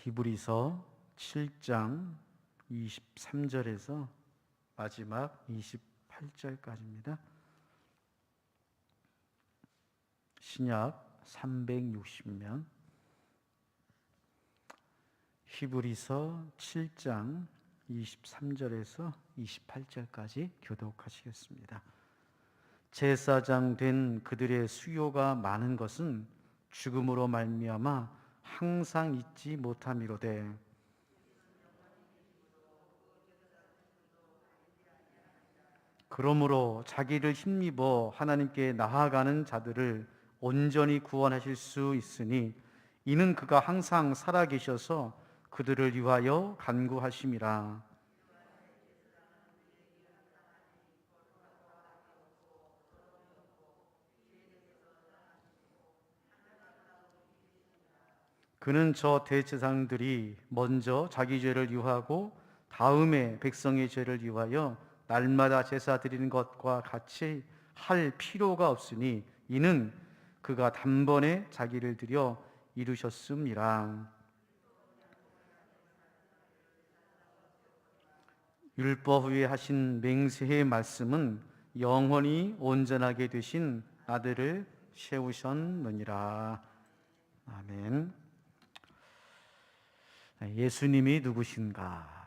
히브리서 7장 23절에서 마지막 28절까지입니다. 신약 360면 히브리서 7장 23절에서 28절까지 교독하시겠습니다. 제사장 된 그들의 수요가 많은 것은 죽음으로 말미암아 항상 잊지 못함이로되 그러므로 자기를 힘입어 하나님께 나아가는 자들을 온전히 구원하실 수 있으니 이는 그가 항상 살아계셔서 그들을 위하여 간구하심이라. 그는 저 대제사장들이 먼저 자기 죄를 위하고 다음에 백성의 죄를 위하여 날마다 제사 드리는 것과 같이 할 필요가 없으니 이는 그가 단번에 자기를 드려 이루셨음이라. 율법 위에 하신 맹세의 말씀은 영원히 온전하게 되신 아들을 세우셨느니라. 아멘. 예수님이 누구신가?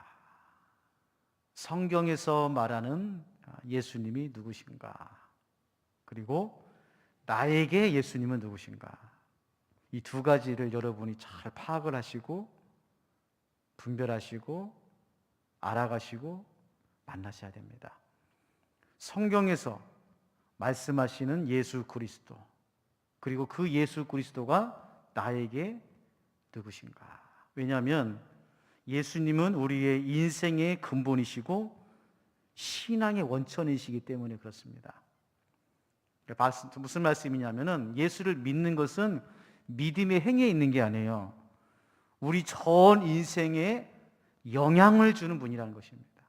성경에서 말하는 예수님이 누구신가? 그리고 나에게 예수님은 누구신가? 이 두 가지를 여러분이 잘 파악을 하시고 분별하시고 알아가시고 만나셔야 됩니다. 성경에서 말씀하시는 예수 그리스도, 그리고 그 예수 그리스도가 나에게 누구신가? 왜냐하면 예수님은 우리의 인생의 근본이시고 신앙의 원천이시기 때문에 그렇습니다. 무슨 말씀이냐면은 예수를 믿는 것은 믿음의 행위에 있는 게 아니에요. 우리 전 인생에 영향을 주는 분이라는 것입니다.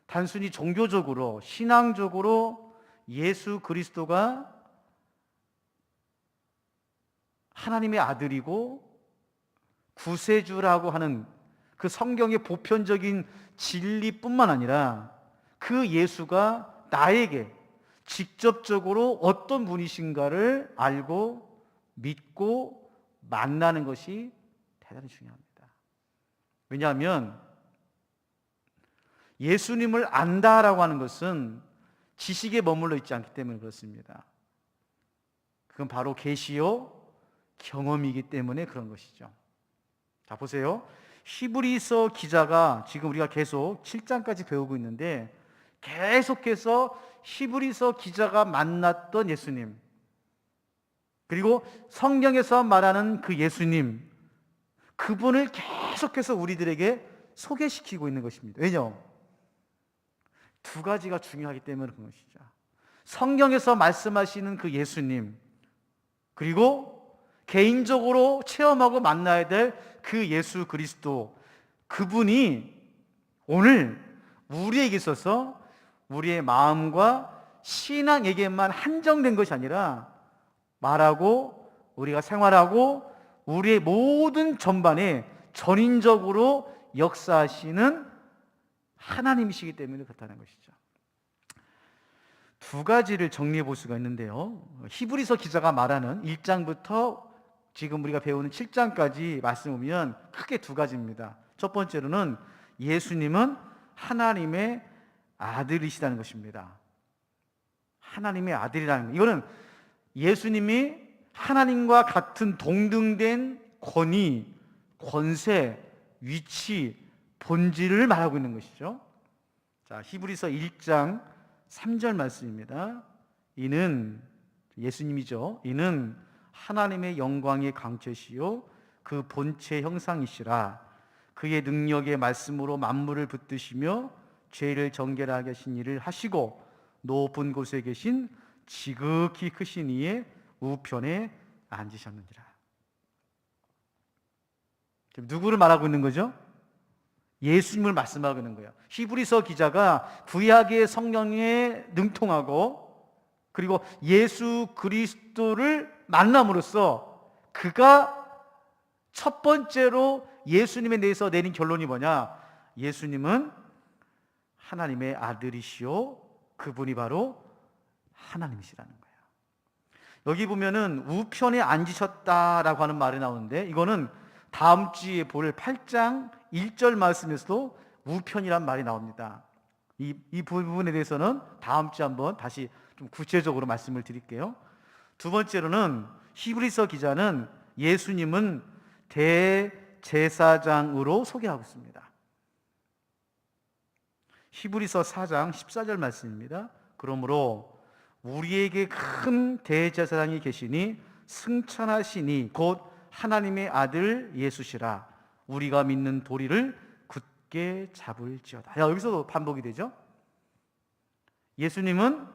단순히 종교적으로, 신앙적으로 예수 그리스도가 하나님의 아들이고 구세주라고 하는 그 성경의 보편적인 진리뿐만 아니라 그 예수가 나에게 직접적으로 어떤 분이신가를 알고 믿고 만나는 것이 대단히 중요합니다. 왜냐하면 예수님을 안다라고 하는 것은 지식에 머물러 있지 않기 때문에 그렇습니다. 그건 바로 계시요 경험이기 때문에 그런 것이죠. 자, 보세요. 히브리서 기자가 지금 우리가 계속 7장까지 배우고 있는데 계속해서 히브리서 기자가 만났던 예수님, 그리고 성경에서 말하는 그 예수님, 그분을 계속해서 우리들에게 소개시키고 있는 것입니다. 왜냐? 두 가지가 중요하기 때문에 그런 것이죠. 성경에서 말씀하시는 그 예수님, 그리고 개인적으로 체험하고 만나야 될 그 예수 그리스도, 그분이 오늘 우리에게 있어서 우리의 마음과 신앙에게만 한정된 것이 아니라 말하고 우리가 생활하고 우리의 모든 전반에 전인적으로 역사하시는 하나님이시기 때문에 그렇다는 것이죠. 두 가지를 정리해 볼 수가 있는데요. 히브리서 기자가 말하는 1장부터 지금 우리가 배우는 7장까지 말씀 보면 크게 두 가지입니다. 첫 번째로는 예수님은 하나님의 아들이시다는 것입니다. 하나님의 아들이라는 것. 이거는 예수님이 하나님과 같은 동등된 권위, 권세, 위치, 본질을 말하고 있는 것이죠. 자, 히브리서 1장 3절 말씀입니다. 이는 예수님이죠. 이는 하나님의 영광의 강체시요 그 본체 형상이시라. 그의 능력의 말씀으로 만물을 붙드시며 죄를 정결하게 하신 일을 하시고 높은 곳에 계신 지극히 크신 이의 우편에 앉으셨느니라. 누구를 말하고 있는 거죠? 예수님을 말씀하고 있는 거예요. 히브리서 기자가 구약의 성령에 능통하고 그리고 예수 그리스도를 만남으로써 그가 첫 번째로 예수님에 대해서 내린 결론이 뭐냐? 예수님은 하나님의 아들이시오. 그분이 바로 하나님이시라는 거예요. 여기 보면은 우편에 앉으셨다라고 하는 말이 나오는데, 이거는 다음 주에 볼 8장 1절 말씀에서도 우편이란 말이 나옵니다. 이 부분에 대해서는 다음 주에 한번 다시 좀 구체적으로 말씀을 드릴게요. 두 번째로는 히브리서 기자는 예수님은 대제사장으로 소개하고 있습니다. 히브리서 4장 14절 말씀입니다. 그러므로 우리에게 큰 대제사장이 계시니 승천하시니 곧 하나님의 아들 예수시라. 우리가 믿는 도리를 굳게 잡을지어다. 여기서도 반복이 되죠. 예수님은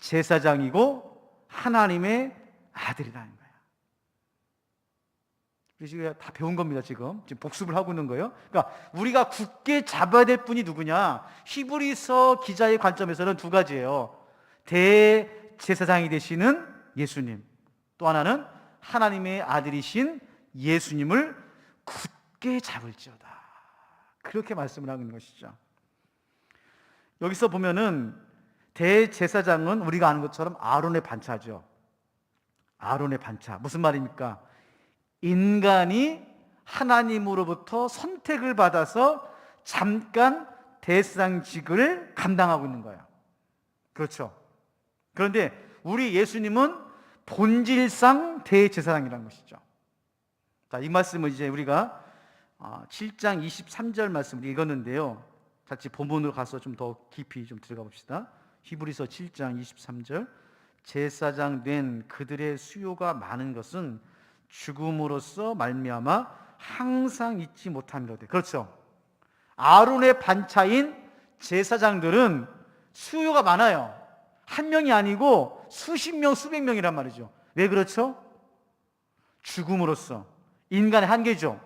대제사장이고 하나님의 아들이라는 거예요. 우리가 다 배운 겁니다. 지금 복습을 하고 있는 거예요. 그러니까 우리가 굳게 잡아야 될 분이 누구냐? 히브리서 기자의 관점에서는 두 가지예요. 대제사장이 되시는 예수님, 또 하나는 하나님의 아들이신 예수님을 굳게 잡을지어다. 그렇게 말씀을 하고 있는 것이죠. 여기서 보면은 대제사장은 우리가 아는 것처럼 아론의 반차죠. 아론의 반차. 무슨 말입니까? 인간이 하나님으로부터 선택을 받아서 잠깐 대제사장직을 감당하고 있는 거예요. 그렇죠. 그런데 우리 예수님은 본질상 대제사장이라는 것이죠. 자, 이 말씀을 이제 우리가 7장 23절 말씀을 읽었는데요. 같이 본문으로 가서 좀 더 깊이 좀 들어가 봅시다. 히브리서 7장 23절. 제사장 된 그들의 수요가 많은 것은 죽음으로써 말미암아 항상 잊지 못함이로되. 그렇죠. 아론의 반차인 제사장들은 수요가 많아요. 한 명이 아니고 수십 명, 수백 명이란 말이죠. 왜 그렇죠? 죽음으로써. 인간의 한계죠.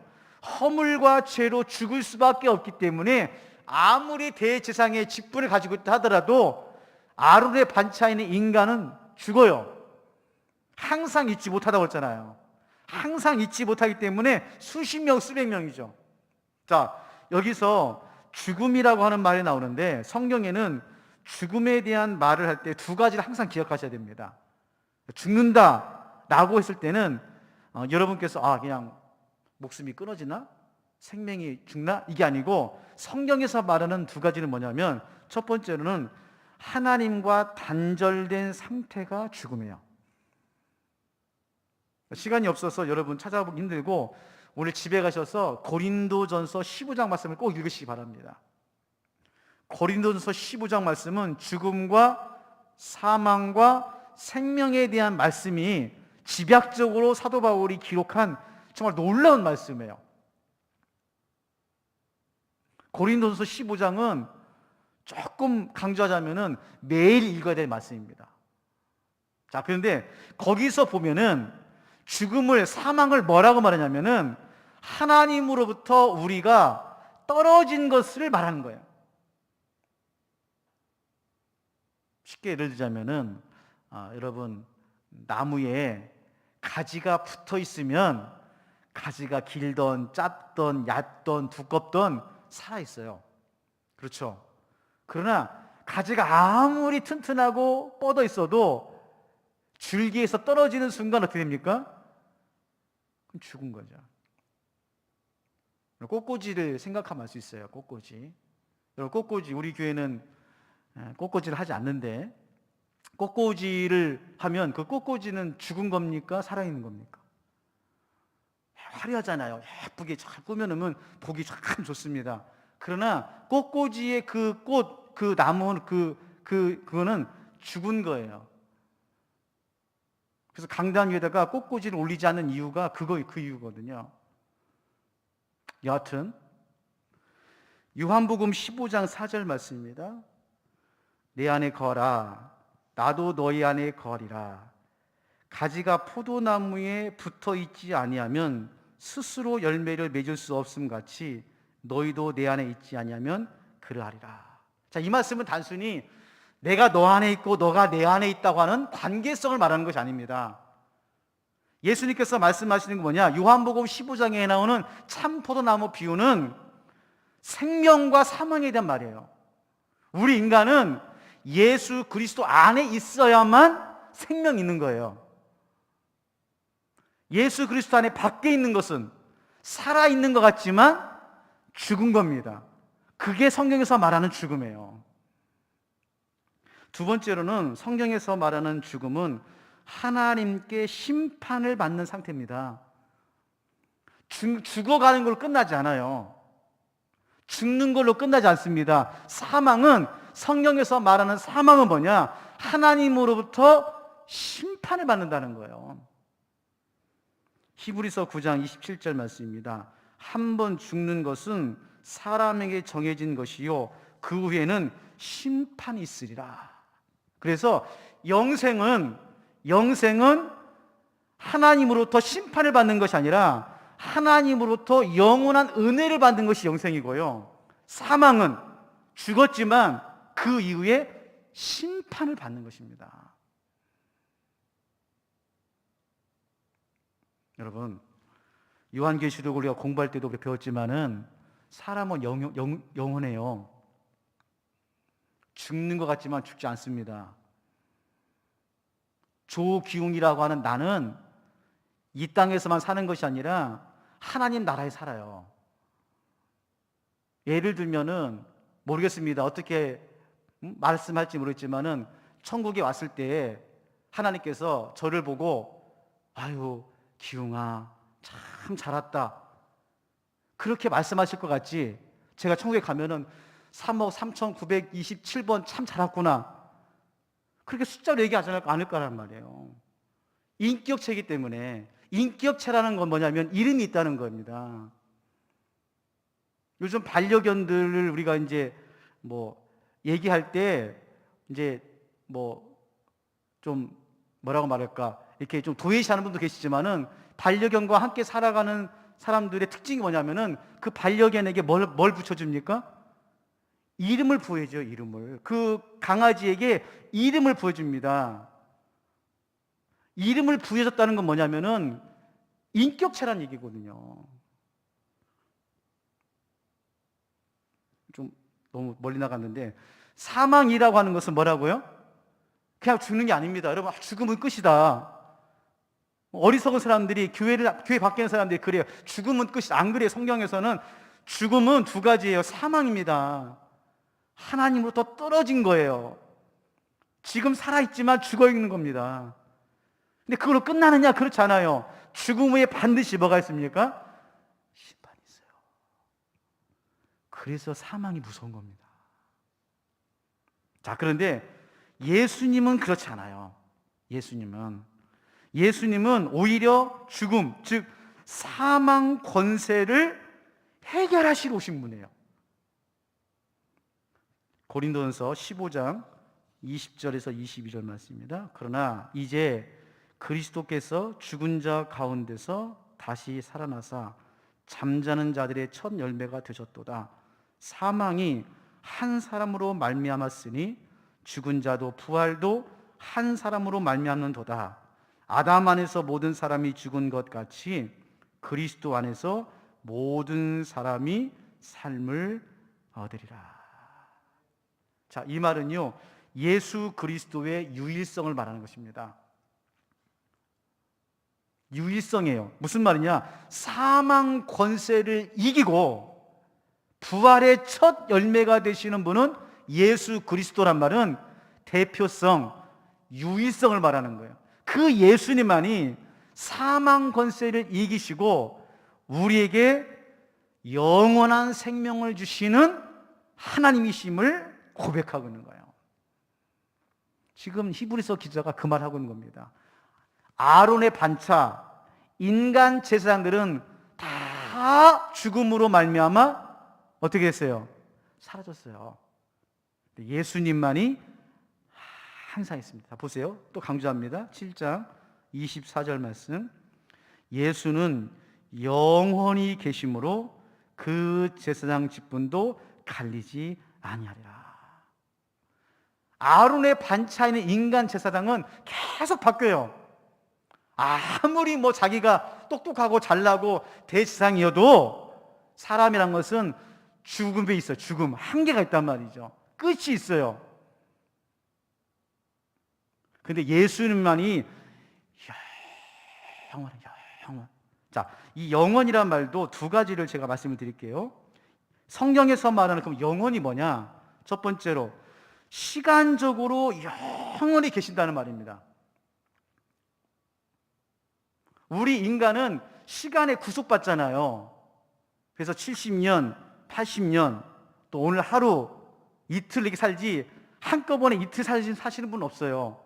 허물과 죄로 죽을 수밖에 없기 때문에 아무리 대제사장의 직분을 가지고 있다 하더라도 아론의 반차인 인간은 죽어요. 항상 잊지 못하다고 했잖아요. 항상 잊지 못하기 때문에 수십 명, 수백 명이죠. 자, 여기서 죽음이라고 하는 말이 나오는데 성경에는 죽음에 대한 말을 할 때 두 가지를 항상 기억하셔야 됩니다. 죽는다라고 했을 때는 여러분께서 그냥 목숨이 끊어지나? 생명이 죽나? 이게 아니고 성경에서 말하는 두 가지는 뭐냐면, 첫 번째로는 하나님과 단절된 상태가 죽음이에요. 시간이 없어서 여러분 찾아보기 힘들고 오늘 집에 가셔서 고린도전서 15장 말씀을 꼭 읽으시기 바랍니다. 고린도전서 15장 말씀은 죽음과 사망과 생명에 대한 말씀이 집약적으로 사도 바울이 기록한 정말 놀라운 말씀이에요. 고린도전서 15장은 조금 강조하자면은 매일 읽어야 될 말씀입니다. 자, 그런데 거기서 보면은 죽음을, 사망을 뭐라고 말하냐면은 하나님으로부터 우리가 떨어진 것을 말하는 거예요. 쉽게 예를 들자면은 여러분, 나무에 가지가 붙어 있으면 가지가 길던 짧던 얕던 두껍던 살아 있어요. 그렇죠. 그러나 가지가 아무리 튼튼하고 뻗어 있어도 줄기에서 떨어지는 순간 어떻게 됩니까? 그럼 죽은 거죠. 꽃꽂이를 생각하면 알 수 있어요. 꽃꽂이. 여러분, 꽃꽂이, 우리 교회는 꽃꽂이를 하지 않는데, 꽃꽂이를 하면 그 꽃꽂이는 죽은 겁니까? 살아있는 겁니까? 화려하잖아요. 예쁘게 잘 꾸며놓으면 보기 참 좋습니다. 그러나 꽃꽂이의 그 꽃, 그 나무, 그거는 죽은 거예요. 그래서 강당 위에다가 꽃꽂이를 올리지 않는 이유가 그 이유거든요. 여하튼 요한복음 15장 4절 말씀입니다. 내 안에 거라, 나도 너희 안에 거리라. 가지가 포도나무에 붙어 있지 아니하면 스스로 열매를 맺을 수 없음 같이 너희도 내 안에 있지 아니하면 그러하리라. 자, 이 말씀은 단순히 내가 너 안에 있고 너가 내 안에 있다고 하는 관계성을 말하는 것이 아닙니다. 예수님께서 말씀하시는 게 뭐냐? 요한복음 15장에 나오는 참포도나무 비유는 생명과 사망에 대한 말이에요. 우리 인간은 예수 그리스도 안에 있어야만 생명이 있는 거예요. 예수 그리스도 안에 밖에 있는 것은 살아있는 것 같지만 죽은 겁니다. 그게 성경에서 말하는 죽음이에요. 두 번째로는 성경에서 말하는 죽음은 하나님께 심판을 받는 상태입니다. 죽어가는 걸로 끝나지 않아요. 죽는 걸로 끝나지 않습니다. 사망은, 성경에서 말하는 사망은 뭐냐? 하나님으로부터 심판을 받는다는 거예요. 히브리서 9장 27절 말씀입니다. 한 번 죽는 것은 사람에게 정해진 것이요 그 후에는 심판이 있으리라. 그래서 영생은 하나님으로부터 심판을 받는 것이 아니라 하나님으로부터 영원한 은혜를 받는 것이 영생이고요, 사망은 죽었지만 그 이후에 심판을 받는 것입니다. 여러분, 요한계시록을 우리가 공부할 때도 우리 배웠지만은 사람은 영원해요. 죽는 것 같지만 죽지 않습니다. 조기웅이라고 하는 나는 이 땅에서만 사는 것이 아니라 하나님 나라에 살아요. 예를 들면은 모르겠습니다. 어떻게 말씀할지 모르겠지만은 천국에 왔을 때 하나님께서 저를 보고 아유 기웅아 참 잘 왔다 그렇게 말씀하실 것 같지, 제가 천국에 가면은 3억 3,927번 참 잘 왔구나 그렇게 숫자로 얘기하지 않을 거란 말이에요. 인격체이기 때문에. 인격체라는 건 뭐냐면 이름이 있다는 겁니다. 요즘 반려견들을 우리가 이제 뭐 얘기할 때 이제 뭐 좀 뭐라고 말할까, 이렇게 좀 도외시하는 분도 계시지만은 반려견과 함께 살아가는 사람들의 특징이 뭐냐면은 그 반려견에게 뭘 붙여줍니까? 이름을 부여해줘요. 이름을. 그 강아지에게 이름을 부여줍니다. 이름을 부여줬다는 건 뭐냐면은 인격체란 얘기거든요. 좀 너무 멀리 나갔는데, 사망이라고 하는 것은 뭐라고요? 그냥 죽는 게 아닙니다. 여러분, 죽음은 끝이다. 어리석은 사람들이 교회 밖에 있는 사람들이 그래요. 죽음은 끝이다. 안 그래요. 성경에서는 죽음은 두 가지예요. 사망입니다. 하나님으로부터 떨어진 거예요. 지금 살아있지만 죽어있는 겁니다. 근데 그걸로 끝나느냐? 그렇지 않아요. 죽음 후에 반드시 뭐가 있습니까? 심판이 있어요. 그래서 사망이 무서운 겁니다. 자, 그런데 예수님은 그렇지 않아요. 예수님은 오히려 죽음, 즉 사망 권세를 해결하시러 오신 분이에요. 고린도전서 15장 20절에서 22절 말씀입니다. 그러나 이제 그리스도께서 죽은 자 가운데서 다시 살아나사 잠자는 자들의 첫 열매가 되셨도다. 사망이 한 사람으로 말미암았으니 죽은 자도 부활도 한 사람으로 말미암는도다. 아담 안에서 모든 사람이 죽은 것 같이 그리스도 안에서 모든 사람이 삶을 얻으리라. 자, 이 말은요, 예수 그리스도의 유일성을 말하는 것입니다. 유일성이에요. 무슨 말이냐? 사망 권세를 이기고 부활의 첫 열매가 되시는 분은 예수 그리스도란 말은 대표성, 유일성을 말하는 거예요. 그 예수님만이 사망 권세를 이기시고 우리에게 영원한 생명을 주시는 하나님이심을 고백하고 있는 거예요. 지금 히브리서 기자가 그 말하고 있는 겁니다. 아론의 반차, 인간 제사장들은 다 죽음으로 말미암아 어떻게 했어요? 사라졌어요. 예수님만이 항상 있습니다. 보세요. 또 강조합니다. 7장 24절 말씀. 예수는 영원히 계심으로 그 제사장 직분도 갈리지 아니하리라. 아론의 반차에 있는 인간 제사장은 계속 바뀌어요. 아무리 뭐 자기가 똑똑하고 잘나고 대지상이어도 사람이란 것은 죽음에 있어요. 죽음, 한계가 있단 말이죠. 끝이 있어요. 근데 예수님만이 영원. 자, 이 영원이란 말도 두 가지를 제가 말씀을 드릴게요. 성경에서 말하는 그럼 영원이 뭐냐? 첫 번째로 시간적으로 영원히 계신다는 말입니다. 우리 인간은 시간에 구속받잖아요. 그래서 70년, 80년, 또 오늘 하루, 이틀 이렇게 살지 한꺼번에 이틀 사시는 분 없어요.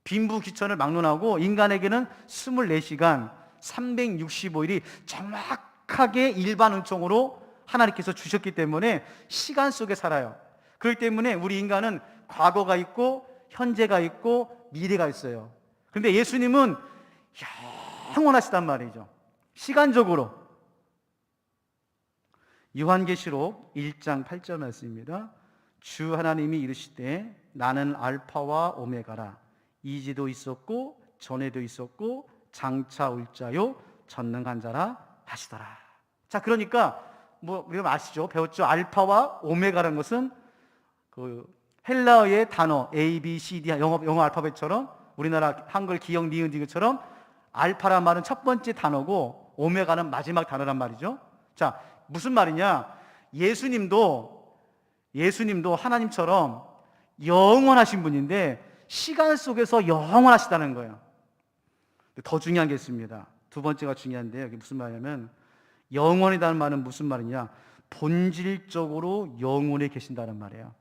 빈부귀천을 막론하고 인간에게는 24시간, 365일이 정확하게 일반 은총으로 하나님께서 주셨기 때문에 시간 속에 살아요. 그렇기 때문에 우리 인간은 과거가 있고 현재가 있고 미래가 있어요. 그런데 예수님은 영원하시단 말이죠. 시간적으로. 요한계시록 1장 8절 말씀입니다. 주 하나님이 이르시되 나는 알파와 오메가라. 이제도 있었고 전에도 있었고 장차 올 자요 전능한 자라 하시더라. 자, 그러니까 뭐 우리가 아시죠? 배웠죠? 알파와 오메가라는 것은 그 헬라어의 단어 A, B, C, D 영어 알파벳처럼 우리나라 한글 기역 니은 디귿처럼 알파란 말은 첫 번째 단어고 오메가는 마지막 단어란 말이죠. 자, 무슨 말이냐? 예수님도 하나님처럼 영원하신 분인데 시간 속에서 영원하시다는 거예요. 더 중요한 게 있습니다. 두 번째가 중요한데 이게 무슨 말이냐면 영원이라는 말은 무슨 말이냐? 본질적으로 영원히 계신다는 말이에요.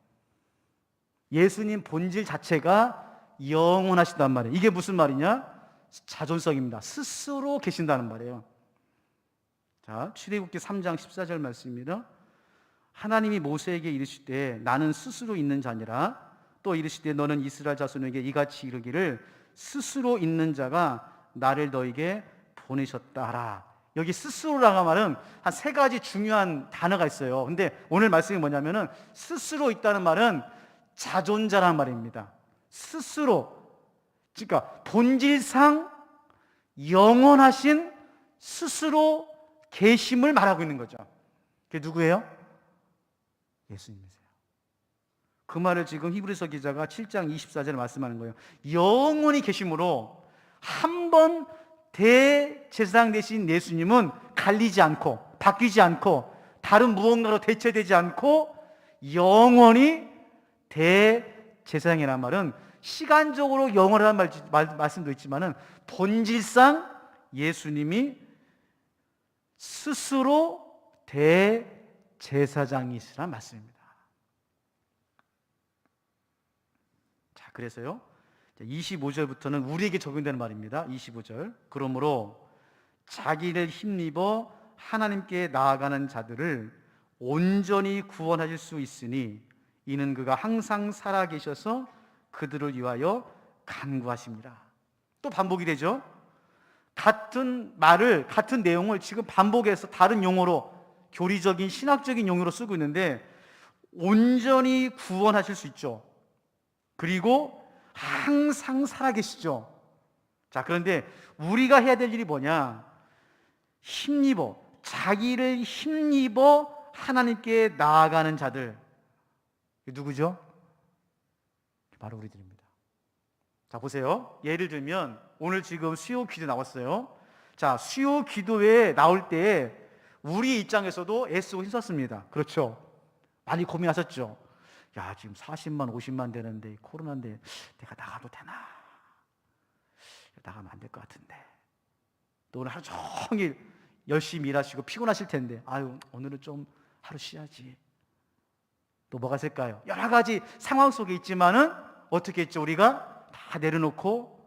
예수님 본질 자체가 영원하시단 말이에요. 이게 무슨 말이냐? 자존성입니다. 스스로 계신다는 말이에요. 자, 출애굽기 3장 14절 말씀입니다. 하나님이 모세에게 이르시되 나는 스스로 있는 자니라. 또 이르시되 너는 이스라엘 자손에게 이같이 이르기를 스스로 있는 자가 나를 너에게 보내셨다 하라. 여기 스스로라는 말은 한 세 가지 중요한 단어가 있어요. 근데 오늘 말씀이 뭐냐면은 스스로 있다는 말은 자존자라는 말입니다. 스스로, 그러니까 본질상 영원하신 스스로 계심을 말하고 있는 거죠. 그게 누구예요? 예수님이세요. 그 말을 지금 히브리서 기자가 7장 24절에 말씀하는 거예요. 영원히 계심으로 한 번 대제사장 되신 예수님은 갈리지 않고 바뀌지 않고 다른 무언가로 대체되지 않고 영원히 대제사장이라는 말은 시간적으로 영원하다는 말씀도 있지만은 본질상 예수님이 스스로 대제사장이시라는 말씀입니다. 자, 그래서요 25절부터는 우리에게 적용되는 말입니다. 25절. 그러므로 자기를 힘입어 하나님께 나아가는 자들을 온전히 구원하실 수 있으니 이는 그가 항상 살아계셔서 그들을 위하여 간구하십니다. 또 반복이 되죠. 같은 말을, 같은 내용을 지금 반복해서 다른 용어로, 교리적인 신학적인 용어로 쓰고 있는데 온전히 구원하실 수 있죠. 그리고 항상 살아계시죠. 자, 그런데 우리가 해야 될 일이 뭐냐? 자기를 힘입어 하나님께 나아가는 자들. 누구죠? 바로 우리들입니다. 자, 보세요. 예를 들면 오늘 지금 수요 기도 나왔어요. 자, 수요 기도에 나올 때 우리 입장에서도 애쓰고 힘썼습니다. 그렇죠? 많이 고민하셨죠? 야, 지금 40만 50만 되는데 코로나인데 내가 나가도 되나? 나가면 안 될 것 같은데. 또 오늘 하루 종일 열심히 일하시고 피곤하실 텐데 아유, 오늘은 좀 하루 쉬어야지. 또 뭐가 있을까요? 여러 가지 상황 속에 있지만은 어떻게 했죠? 우리가 다 내려놓고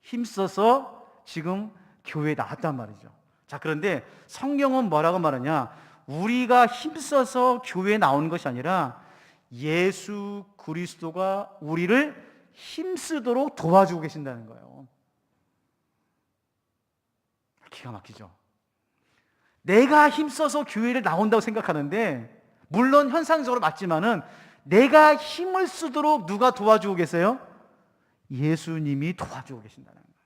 힘써서 지금 교회에 나왔단 말이죠. 자, 그런데 성경은 뭐라고 말하냐? 우리가 힘써서 교회에 나오는 것이 아니라 예수 그리스도가 우리를 힘쓰도록 도와주고 계신다는 거예요. 기가 막히죠? 내가 힘써서 교회를 나온다고 생각하는데 물론 현상적으로 맞지만은 내가 힘을 쓰도록 누가 도와주고 계세요? 예수님이 도와주고 계신다는 거예요.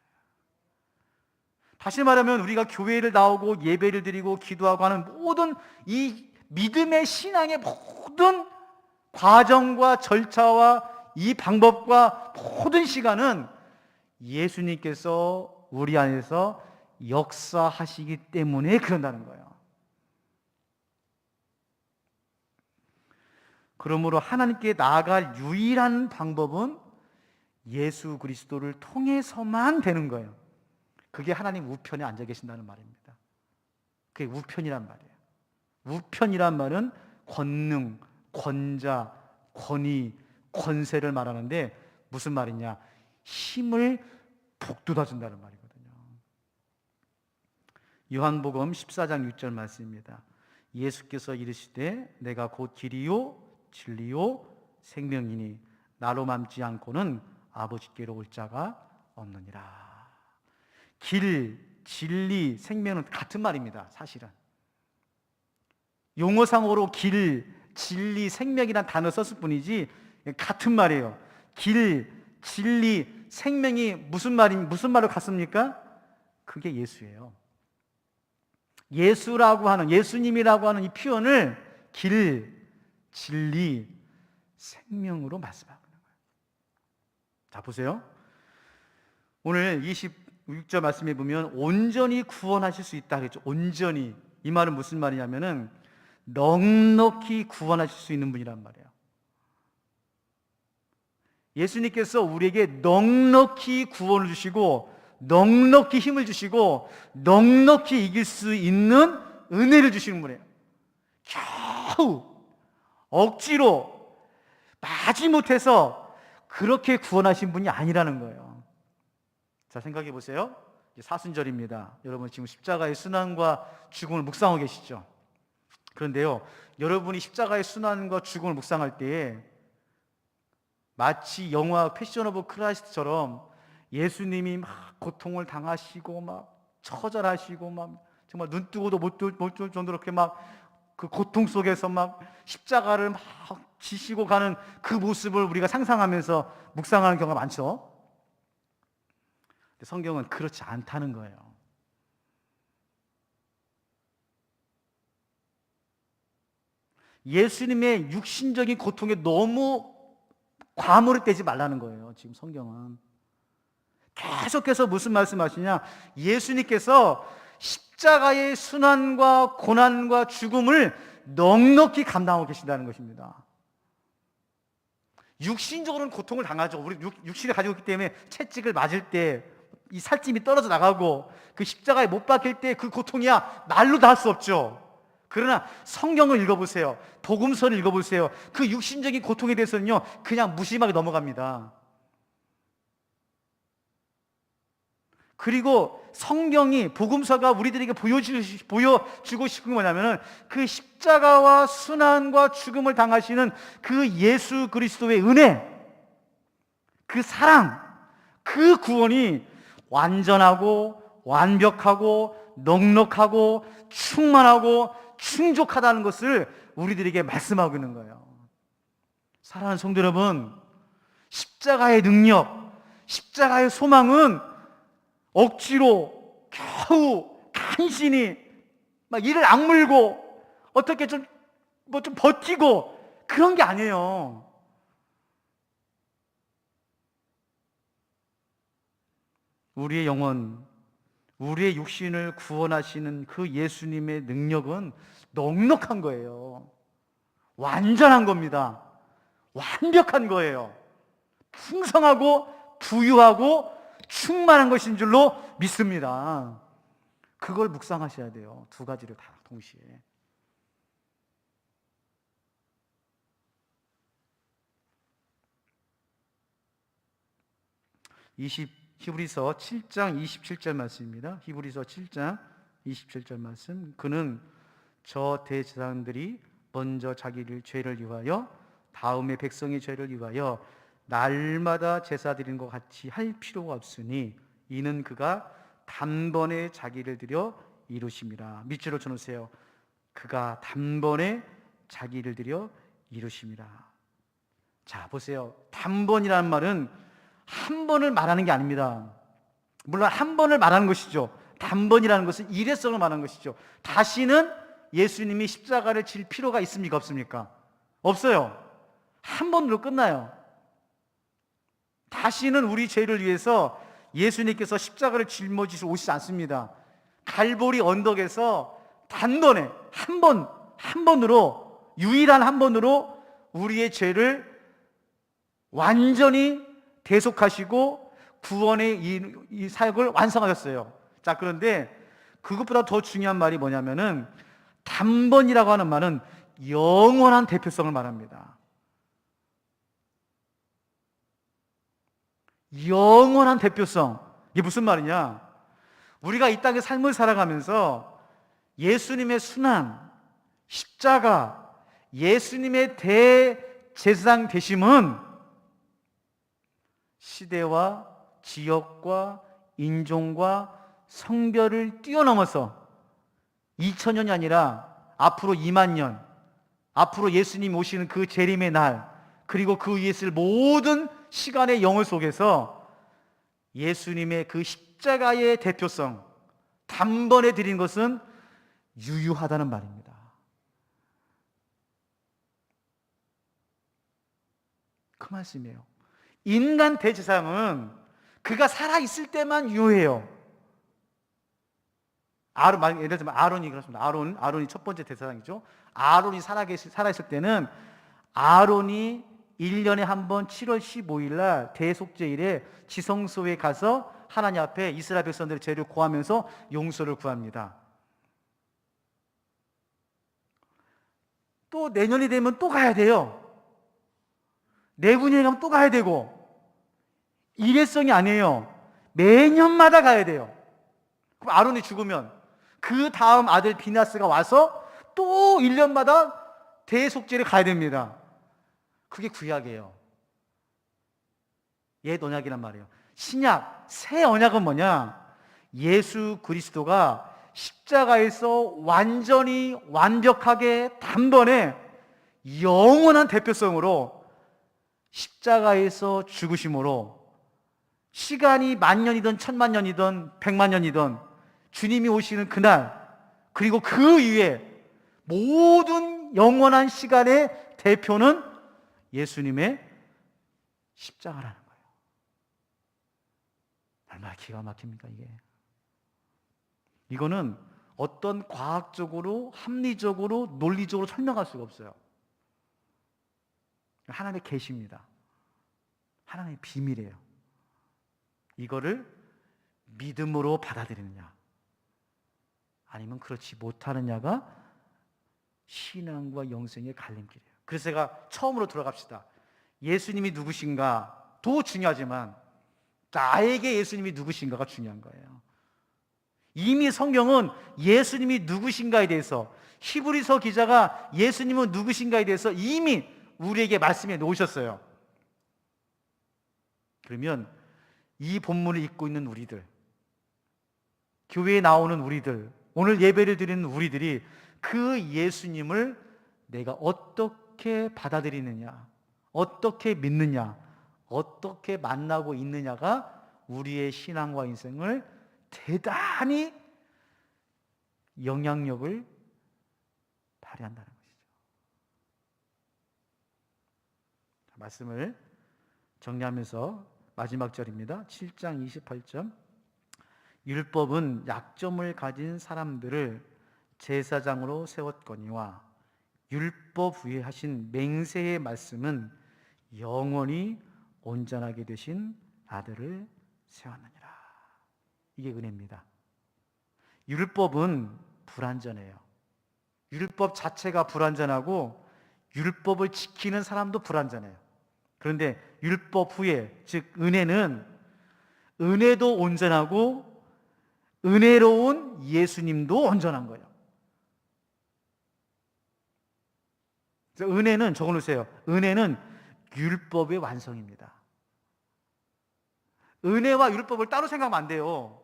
다시 말하면 우리가 교회를 나오고 예배를 드리고 기도하고 하는 모든 이 믿음의 신앙의 모든 과정과 절차와 이 방법과 모든 시간은 예수님께서 우리 안에서 역사하시기 때문에 그런다는 거예요. 그러므로 하나님께 나아갈 유일한 방법은 예수 그리스도를 통해서만 되는 거예요. 그게 하나님 우편에 앉아 계신다는 말입니다. 그게 우편이란 말이에요. 우편이란 말은 권능, 권자, 권위, 권세를 말하는데 무슨 말이냐? 힘을 북돋아 준다는 말이거든요. 요한복음 14장 6절 말씀입니다. 예수께서 이르시되 내가 곧 길이요 진리요 생명이니 나로 맘지 않고는 아버지께로 올 자가 없느니라. 길, 진리, 생명은 같은 말입니다. 사실은 용어상으로 길, 진리, 생명이란 단어 썼을 뿐이지 같은 말이에요. 길, 진리, 생명이 무슨 말로 같습니까? 그게 예수예요. 예수라고 하는, 예수님이라고 하는 이 표현을 길, 진리, 생명으로 말씀하고 있는 거예요. 자, 보세요. 오늘 26절 말씀에 보면 온전히 구원하실 수 있다 그랬죠. 온전히. 이 말은 무슨 말이냐면은 넉넉히 구원하실 수 있는 분이란 말이에요. 예수님께서 우리에게 넉넉히 구원을 주시고 넉넉히 힘을 주시고 넉넉히 이길 수 있는 은혜를 주시는 분이에요. 겨우 억지로 마지못해서 그렇게 구원하신 분이 아니라는 거예요. 자, 생각해 보세요. 사순절입니다. 여러분 지금 십자가의 순환과 죽음을 묵상하고 계시죠? 그런데요, 여러분이 십자가의 순환과 죽음을 묵상할 때에 마치 영화 패션 오브 크라이스트처럼 예수님이 막 고통을 당하시고 막 처절하시고 막 정말 눈 뜨고도 못 뜰 정도로 그렇게 막 그 고통 속에서 막 십자가를 막 지시고 가는 그 모습을 우리가 상상하면서 묵상하는 경우가 많죠. 근데 성경은 그렇지 않다는 거예요. 예수님의 육신적인 고통에 너무 과몰입 되지 말라는 거예요. 지금 성경은 계속해서 무슨 말씀하시냐? 예수님께서 십자가의 순환과 고난과 죽음을 넉넉히 감당하고 계신다는 것입니다. 육신적으로는 고통을 당하죠. 우리 육신을 가지고 있기 때문에 채찍을 맞을 때 이 살찜이 떨어져 나가고 그 십자가에 못 박힐 때 그 고통이야 말로 다 할 수 없죠. 그러나 성경을 읽어보세요. 복음서를 읽어보세요. 그 육신적인 고통에 대해서는요 그냥 무심하게 넘어갑니다. 그리고 성경이, 복음서가 우리들에게 보여주고 싶은 게 뭐냐면은 그 십자가와 순환과 죽음을 당하시는 그 예수 그리스도의 은혜, 그 사랑, 그 구원이 완전하고 완벽하고 넉넉하고 충만하고 충족하다는 것을 우리들에게 말씀하고 있는 거예요. 사랑하는 성도 여러분, 십자가의 능력, 십자가의 소망은 억지로 겨우 간신히 막 이를 악물고 어떻게 좀 버티고 그런 게 아니에요. 우리의 영혼, 우리의 육신을 구원하시는 그 예수님의 능력은 넉넉한 거예요. 완전한 겁니다. 완벽한 거예요. 풍성하고 부유하고 충만한 것인 줄로 믿습니다. 그걸 묵상하셔야 돼요. 두 가지를 다 동시에. 히브리서 7장 27절 말씀입니다. 히브리서 7장 27절 말씀. 그는 저 대제사장들이 먼저 자기를 죄를 위하여 다음에 백성의 죄를 위하여 날마다 제사 드리는 것 같이 할 필요가 없으니 이는 그가 단번에 자기를 드려 이루심이라. 밑줄을 쳐놓으세요. 그가 단번에 자기를 드려 이루심이라. 자, 보세요. 단번이라는 말은 한 번을 말하는 게 아닙니다. 물론 한 번을 말하는 것이죠. 단번이라는 것은 일회성을 말하는 것이죠. 다시는 예수님이 십자가를 질 필요가 있습니까? 없습니까? 없어요. 한 번으로 끝나요. 다시는 우리 죄를 위해서 예수님께서 십자가를 짊어지시러 오시지 않습니다. 갈보리 언덕에서 단번에 한 번으로, 유일한 한 번으로 우리의 죄를 완전히 대속하시고 구원의 이 사역을 완성하셨어요. 자, 그런데 그것보다 더 중요한 말이 뭐냐면은 단번이라고 하는 말은 영원한 대표성을 말합니다. 영원한 대표성. 이게 무슨 말이냐? 우리가 이 땅의 삶을 살아가면서 예수님의 순환, 십자가, 예수님의 대제사장 되심은 시대와 지역과 인종과 성별을 뛰어넘어서 2000년이 아니라 앞으로 2만 년, 앞으로 예수님 오시는 그 재림의 날, 그리고 그 위에 있을 모든 시간의 영을 속에서 예수님의 그 십자가의 대표성, 단번에 드린 것은 유효하다는 말입니다. 그 말씀이에요. 인간 대제사장은 그가 살아있을 때만 유효해요. 예를 들면 아론이 그렇습니다. 아론이 첫 번째 대제사장이죠. 아론이 살아있을 때는 아론이 1년에 한 번 7월 15일 날 대속죄일에 지성소에 가서 하나님 앞에 이스라엘 백성들의 죄를 고하면서 용서를 구합니다. 또 내년이 되면 또 가야 돼요. 내분이 가면 또 가야 되고, 일회성이 아니에요. 매년마다 가야 돼요. 그럼 아론이 죽으면 그 다음 아들 비나스가 와서 또 1년마다 대속죄를 가야 됩니다. 그게 구약이에요. 옛 언약이란 말이에요. 신약, 새 언약은 뭐냐? 예수 그리스도가 십자가에서 완전히 완벽하게 단번에 영원한 대표성으로 십자가에서 죽으심으로 시간이 10,000년이든 10,000,000년이든 1,000,000년이든 주님이 오시는 그날, 그리고 그 이후에 모든 영원한 시간의 대표는 예수님의 십자가라는 거예요. 얼마나 기가 막힙니까 이게. 이거는 어떤 과학적으로, 합리적으로, 논리적으로 설명할 수가 없어요. 하나님의 계시입니다. 하나님의 비밀이에요. 이거를 믿음으로 받아들이느냐 아니면 그렇지 못하느냐가 신앙과 영생의 갈림길이에요. 그래서 제가 처음으로 들어갑시다. 예수님이 누구신가도 중요하지만 나에게 예수님이 누구신가가 중요한 거예요. 이미 성경은 예수님이 누구신가에 대해서, 히브리서 기자가 예수님은 누구신가에 대해서 이미 우리에게 말씀해 놓으셨어요. 그러면 이 본문을 읽고 있는 우리들, 교회에 나오는 우리들, 오늘 예배를 드리는 우리들이 그 예수님을 내가 어떻게 받아들이느냐, 어떻게 믿느냐, 어떻게 만나고 있느냐가 우리의 신앙과 인생을 대단히 영향력을 발휘한다는 것이죠. 말씀을 정리하면서 마지막 절입니다. 7장 28절. 율법은 약점을 가진 사람들을 제사장으로 세웠거니와 율법 위에 하신 맹세의 말씀은 영원히 온전하게 되신 아들을 세웠느니라. 이게 은혜입니다. 율법은 불완전해요. 율법 자체가 불완전하고 율법을 지키는 사람도 불완전해요. 그런데 율법 후에, 즉 은혜도 온전하고 은혜로운 예수님도 온전한 거예요. 그래서 은혜는, 적어놓으세요. 은혜는 율법의 완성입니다. 은혜와 율법을 따로 생각하면 안 돼요.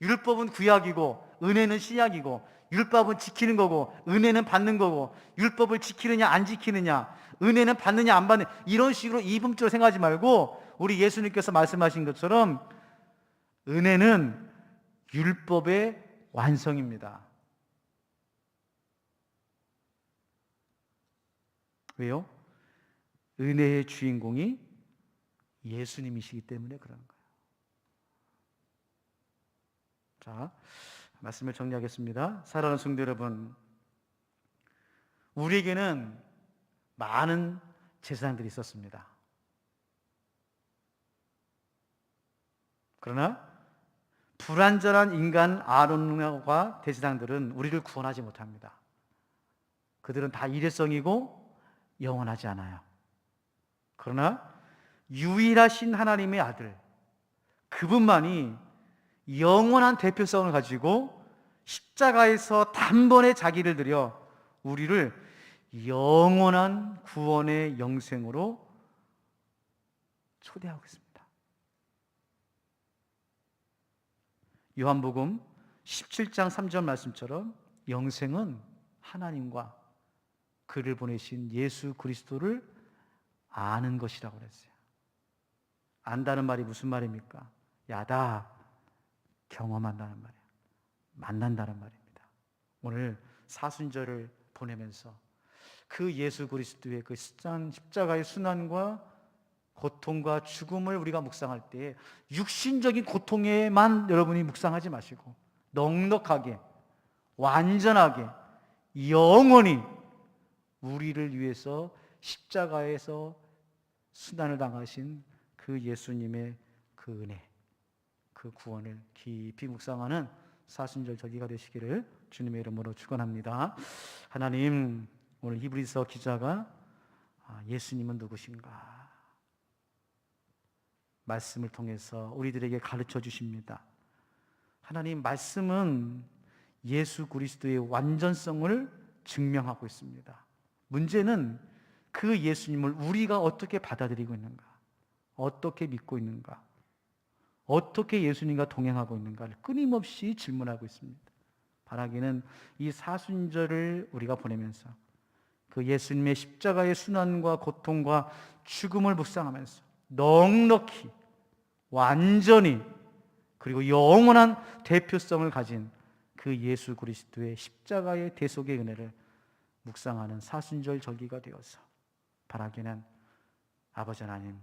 율법은 구약이고 은혜는 신약이고, 율법은 지키는 거고 은혜는 받는 거고, 율법을 지키느냐 안 지키느냐, 은혜는 받느냐 안 받느냐, 이런 식으로 이분법적으로 생각하지 말고 우리 예수님께서 말씀하신 것처럼 은혜는 율법의 완성입니다. 왜요? 은혜의 주인공이 예수님이시기 때문에 그러는 거예요. 자, 말씀을 정리하겠습니다. 사랑하는 성도 여러분, 우리에게는 많은 제사장들이 있었습니다. 그러나 불완전한 인간 아론과 대제사장들은 우리를 구원하지 못합니다. 그들은 다 일회성이고 영원하지 않아요. 그러나 유일하신 하나님의 아들, 그분만이 영원한 대표성을 가지고 십자가에서 단번에 자기를 드려 우리를 영원한 구원의 영생으로 초대하고 있습니다. 요한복음 17장 3절 말씀처럼 영생은 하나님과 그를 보내신 예수 그리스도를 아는 것이라고 그랬어요. 안다는 말이 무슨 말입니까? 야다, 경험한다는 말이에요. 만난다는 말입니다. 오늘 사순절을 보내면서 그 예수 그리스도의 그 십자가의 순환과 고통과 죽음을 우리가 묵상할 때 육신적인 고통에만 여러분이 묵상하지 마시고 넉넉하게, 완전하게, 영원히 우리를 위해서 십자가에서 순환을 당하신 그 예수님의 그 은혜, 그 구원을 깊이 묵상하는 사순절 절기가 되시기를 주님의 이름으로 축원합니다. 하나님, 오늘 히브리서 기자가 예수님은 누구신가 말씀을 통해서 우리들에게 가르쳐 주십니다. 하나님, 말씀은 예수 그리스도의 완전성을 증명하고 있습니다. 문제는 그 예수님을 우리가 어떻게 받아들이고 있는가, 어떻게 믿고 있는가, 어떻게 예수님과 동행하고 있는가를 끊임없이 질문하고 있습니다. 바라기는 이 사순절을 우리가 보내면서 그 예수님의 십자가의 순환과 고통과 죽음을 묵상하면서 넉넉히, 완전히, 그리고 영원한 대표성을 가진 그 예수 그리스도의 십자가의 대속의 은혜를 묵상하는 사순절 절기가 되어서 바라기는 아버지 하나님,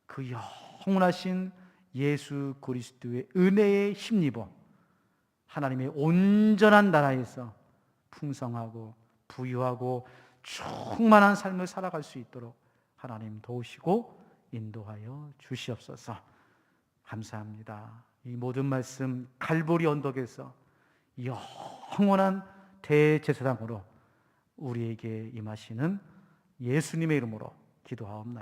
그 영원하신 예수 그리스도의 은혜에 힘입어 하나님의 온전한 나라에서 풍성하고 부유하고 충만한 삶을 살아갈 수 있도록 하나님 도우시고 인도하여 주시옵소서. 감사합니다. 이 모든 말씀 갈보리 언덕에서 영원한 대제사장으로 우리에게 임하시는 예수님의 이름으로 기도하옵나이다.